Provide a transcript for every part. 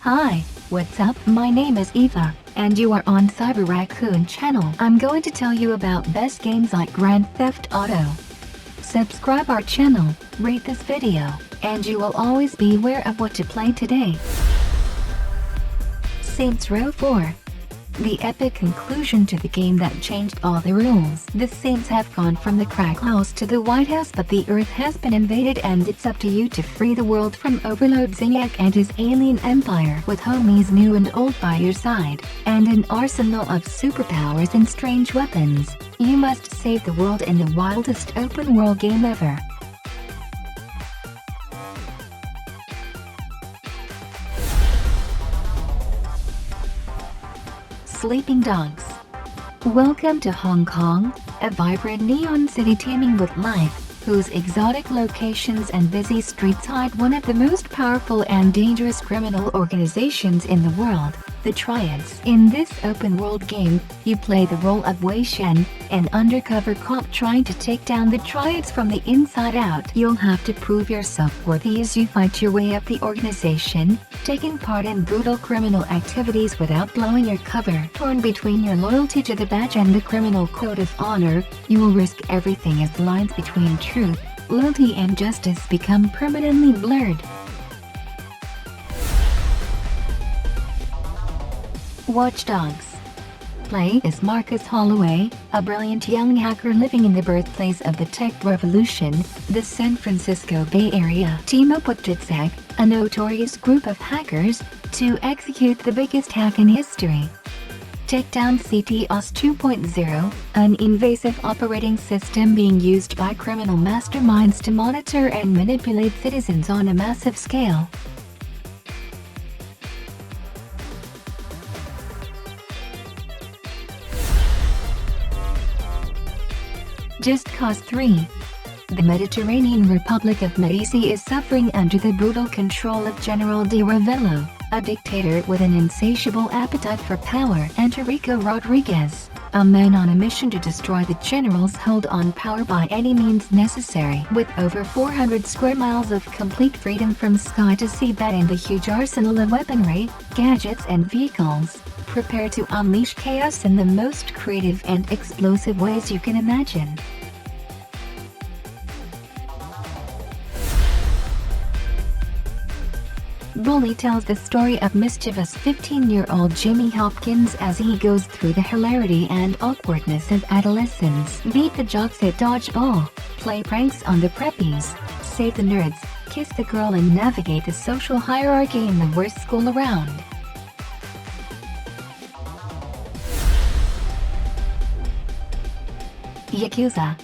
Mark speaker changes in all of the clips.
Speaker 1: Hi, what's up? My name is Eva, and you are on Cyber Raccoon channel. I'm going to tell you about best games like Grand Theft Auto. Subscribe our channel, rate this video, and you will always be aware of what to play today. Saints Row 4. The epic conclusion to the game that changed all the rules. The Saints have gone from the crack house to the White House, but the Earth has been invaded and it's up to you to free the world from Overlord Zinyak and his alien empire. With homies new and old by your side, and an arsenal of superpowers and strange weapons, you must save the world in the wildest open world game ever. Sleeping Dogs. Welcome to Hong Kong, a vibrant neon city teeming with life, whose exotic locations and busy streets hide one of the most powerful and dangerous criminal organizations in the world, the Triads. In this open-world game, you play the role of Wei Shen, an undercover cop trying to take down the Triads from the inside out. You'll have to prove yourself worthy as you fight your way up the organization, taking part in brutal criminal activities without blowing your cover. Torn between your loyalty to the badge and the criminal code of honor, you will risk everything as the lines between truth, loyalty and justice become permanently blurred. Watch Dogs. Play as Marcus Holloway, a brilliant young hacker living in the birthplace of the tech revolution, the San Francisco Bay Area. Team up with Jitsack, a notorious group of hackers, to execute the biggest hack in history. Take down CTOS 2.0, an invasive operating system being used by criminal masterminds to monitor and manipulate citizens on a massive scale. Just Cause 3. The Mediterranean Republic of Medici is suffering under the brutal control of General Di Ravello, a dictator with an insatiable appetite for power. Enter Rico Rodriguez, a man on a mission to destroy the general's hold on power by any means necessary. With over 400 square miles of complete freedom from sky to seabed and a huge arsenal of weaponry, gadgets and vehicles, prepare to unleash chaos in the most creative and explosive ways you can imagine. Bully tells the story of mischievous 15-year-old Jimmy Hopkins as he goes through the hilarity and awkwardness of adolescence. Beat the jocks at dodgeball, play pranks on the preppies, save the nerds, kiss the girl and navigate the social hierarchy in the worst school around. Yakuza.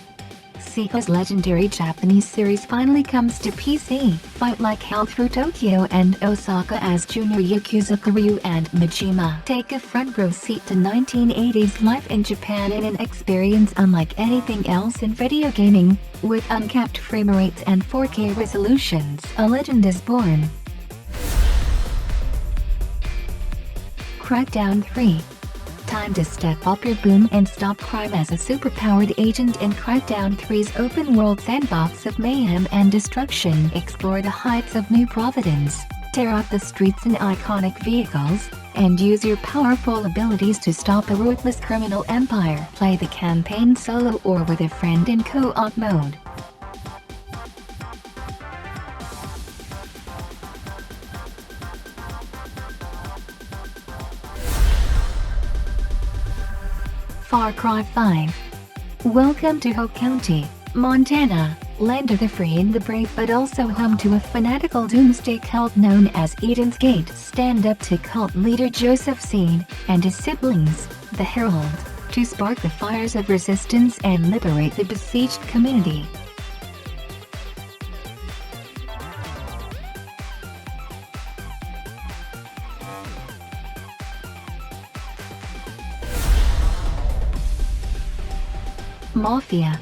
Speaker 1: Seiko's legendary Japanese series finally comes to PC. Fight like hell through Tokyo and Osaka as Junior Yakuza Kiryu and Majima. Take a front row seat to 1980s life in Japan in an experience unlike anything else in video gaming, with uncapped frame rates and 4K resolutions. A legend is born. Crackdown 3. Time to step up your boom and stop crime as a superpowered agent in Crackdown 3's open-world sandbox of mayhem and destruction. Explore the heights of New Providence, tear up the streets in iconic vehicles, and use your powerful abilities to stop a ruthless criminal empire. Play the campaign solo or with a friend in co-op mode. Far Cry 5. Welcome to Hope County, Montana, land of the free and the brave, but also home to a fanatical doomsday cult known as Eden's Gate. Stand up to cult leader Joseph Seed and his siblings, the Herald, to spark the fires of resistance and liberate the besieged community. Mafia.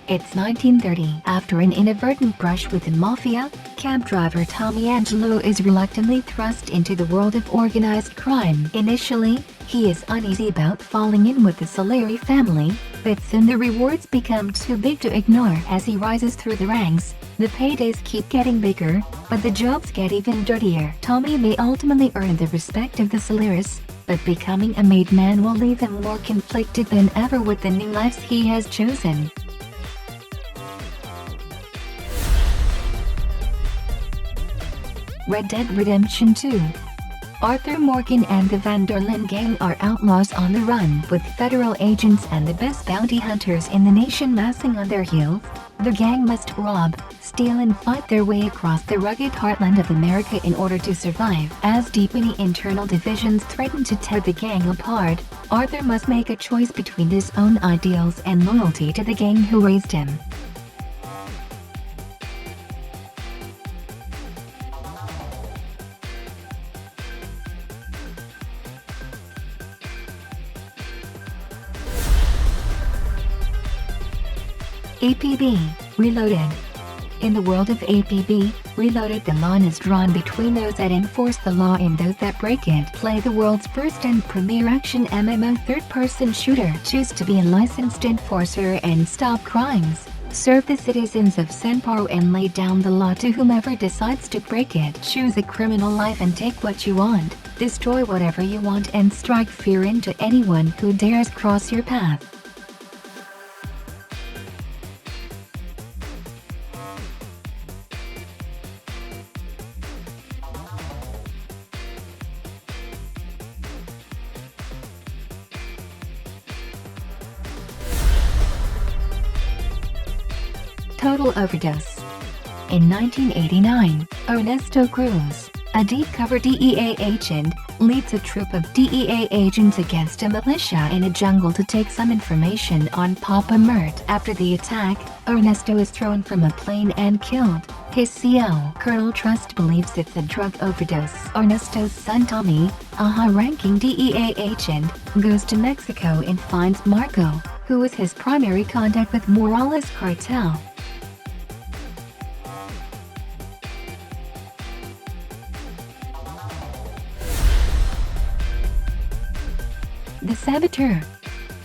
Speaker 1: It's 1930. After an inadvertent brush with the Mafia, cab driver Tommy Angelo is reluctantly thrust into the world of organized crime. Initially, he is uneasy about falling in with the Solari family, but soon the rewards become too big to ignore. As he rises through the ranks, The paydays keep getting bigger, but the jobs get even dirtier. Tommy may ultimately earn the respect of the Solaris, but becoming a made man will leave him more conflicted than ever with the new lives he has chosen. Red Dead Redemption 2. Arthur Morgan and the Van der Linde gang are outlaws on the run, with federal agents and the best bounty hunters in the nation massing on their heels. The gang must rob, steal and fight their way across the rugged heartland of America in order to survive. As deepening internal divisions threaten to tear the gang apart, Arthur must make a choice between his own ideals and loyalty to the gang who raised him. APB Reloaded. In the world of APB Reloaded, the line is drawn between those that enforce the law and those that break it. Play the world's first and premier action MMO third-person shooter. Choose to be a licensed enforcer and stop crimes. Serve the citizens of Sanparo and lay down the law to whomever decides to break it. Choose a criminal life and take what you want. Destroy whatever you want and strike fear into anyone who dares cross your path. Total Overdose. In 1989, Ernesto Cruz, a deep-cover DEA agent, leads a troop of DEA agents against a militia in a jungle to take some information on Papa Mert. After the attack, Ernesto is thrown from a plane and killed. His CO, Colonel Trust, believes it's a drug overdose. Ernesto's son Tommy, a high-ranking DEA agent, goes to Mexico and finds Marco, who is his primary contact with Morales' cartel. The Saboteur.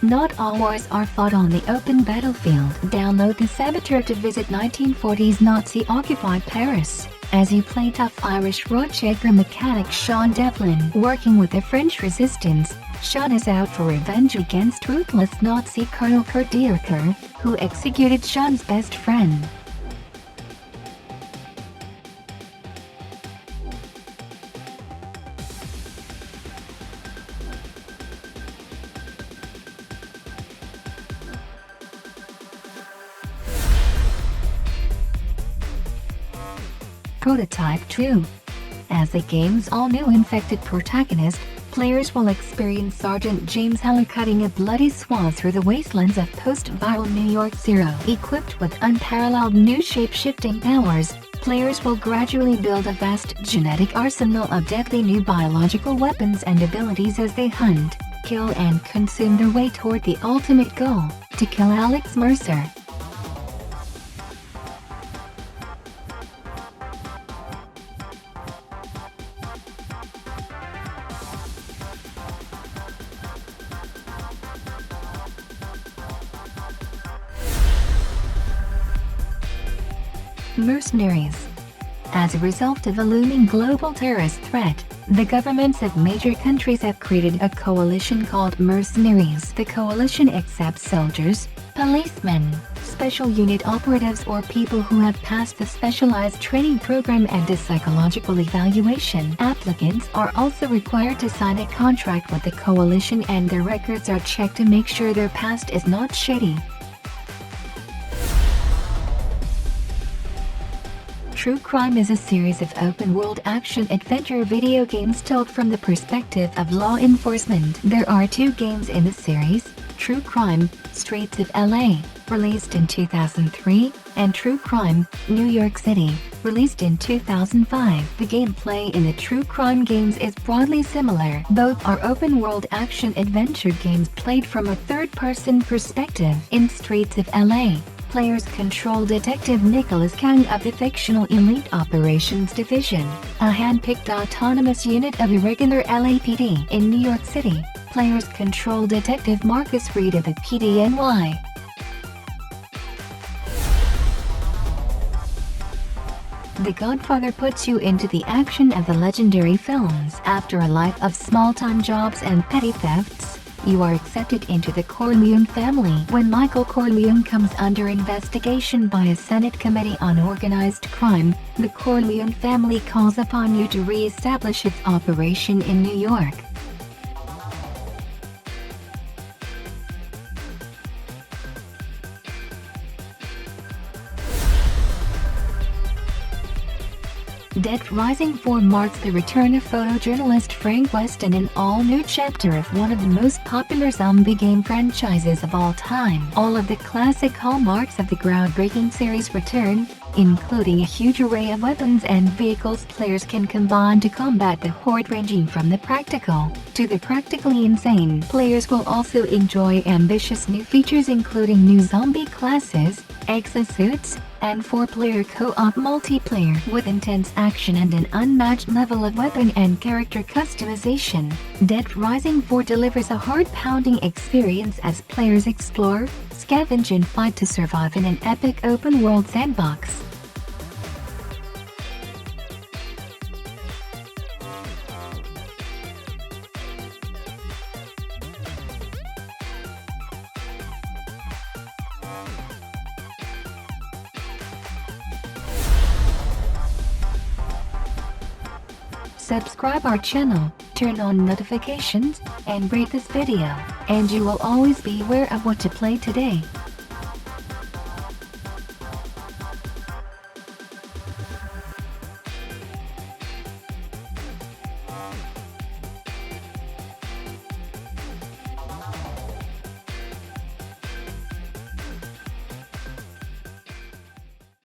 Speaker 1: Not all wars are fought on the open battlefield. Download the Saboteur to visit 1940s Nazi-occupied Paris, as you play tough Irish road shaker mechanic Sean Devlin. Working with the French resistance, Sean is out for revenge against ruthless Nazi Colonel Kurt Dierker, who executed Sean's best friend. Prototype 2. As the game's all-new infected protagonist, players will experience Sergeant James Heller cutting a bloody swath through the wastelands of post-viral New York Zero. Equipped with unparalleled new shape-shifting powers, players will gradually build a vast genetic arsenal of deadly new biological weapons and abilities as they hunt, kill and consume their way toward the ultimate goal, to kill Alex Mercer. Mercenaries. As a result of a looming global terrorist threat, the governments of major countries have created a coalition called Mercenaries. The coalition accepts soldiers, policemen, special unit operatives or people who have passed the specialized training program and a psychological evaluation. Applicants are also required to sign a contract with the coalition and their records are checked to make sure their past is not shady. True Crime is a series of open-world action-adventure video games told from the perspective of law enforcement. There are 2 games in the series, True Crime, Streets of LA, released in 2003, and True Crime, New York City, released in 2005. The gameplay in the True Crime games is broadly similar. Both are open-world action-adventure games played from a third-person perspective. In Streets of LA, players control Detective Nicholas Kang of the fictional Elite Operations Division, a hand-picked autonomous unit of irregular LAPD. In New York City, players control Detective Marcus Reed of the PDNY. The Godfather puts you into the action of the legendary films. After a life of small-time jobs and petty thefts, you are accepted into the Corleone family. When Michael Corleone comes under investigation by a Senate Committee on Organized Crime, the Corleone family calls upon you to re-establish its operation in New York. Dead Rising 4 marks the return of photojournalist Frank West in an all-new chapter of one of the most popular zombie game franchises of all time. All of the classic hallmarks of the groundbreaking series return, including a huge array of weapons and vehicles players can combine to combat the horde, ranging from the practical to the practically insane. Players will also enjoy ambitious new features including new zombie classes, exosuits, and 4-player co-op multiplayer with intense action and an unmatched level of weapon and character customization. Dead Rising 4 delivers a heart-pounding experience as players explore, scavenge and fight to survive in an epic open-world sandbox. Subscribe our channel, turn on notifications, and rate this video, and you will always be aware of what to play today.